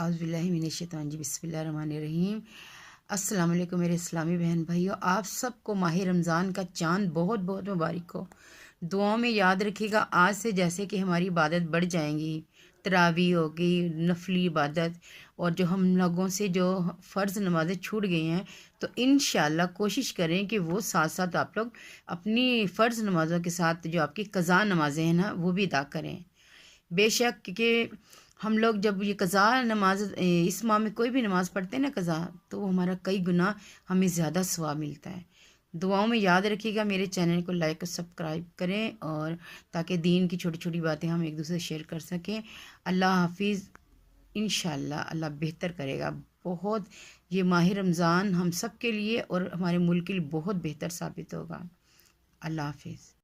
اعوذ باللہ من الشیطان الرجیم، بسم اللہ الرحمن الرحیم۔ السلام علیکم میرے اسلامی بہن بھائیو، آپ سب کو ماہ رمضان کا چاند بہت بہت مبارک ہو۔ دعاؤں میں یاد رکھیے گا، آج سے جیسے کہ ہماری عبادت بڑھ جائیں گی، تراویح ہوگی، نفلی عبادت، اور جو ہم لوگوں سے جو فرض نمازیں چھوٹ گئی ہیں تو انشاءاللہ کوشش کریں کہ وہ ساتھ ساتھ آپ لوگ اپنی فرض نمازوں کے ساتھ جو آپ کی قضا نمازیں ہیں نا وہ بھی ادا کریں۔ بے شک کہ ہم لوگ جب یہ قضا نماز اس ماہ میں کوئی بھی نماز پڑھتے ہیں نا قضا، تو وہ ہمارا کئی گنا ہمیں زیادہ ثواب ملتا ہے۔ دعاؤں میں یاد رکھیے گا، میرے چینل کو لائک اور سبسکرائب کریں، اور تاکہ دین کی چھوٹی چھوٹی باتیں ہم ایک دوسرے سے شیئر کر سکیں۔ اللہ حافظ۔ انشاءاللہ اللہ بہتر کرے گا بہت۔ یہ ماہ رمضان ہم سب کے لیے اور ہمارے ملک کے لیے بہت بہتر ثابت ہوگا۔ اللہ حافظ۔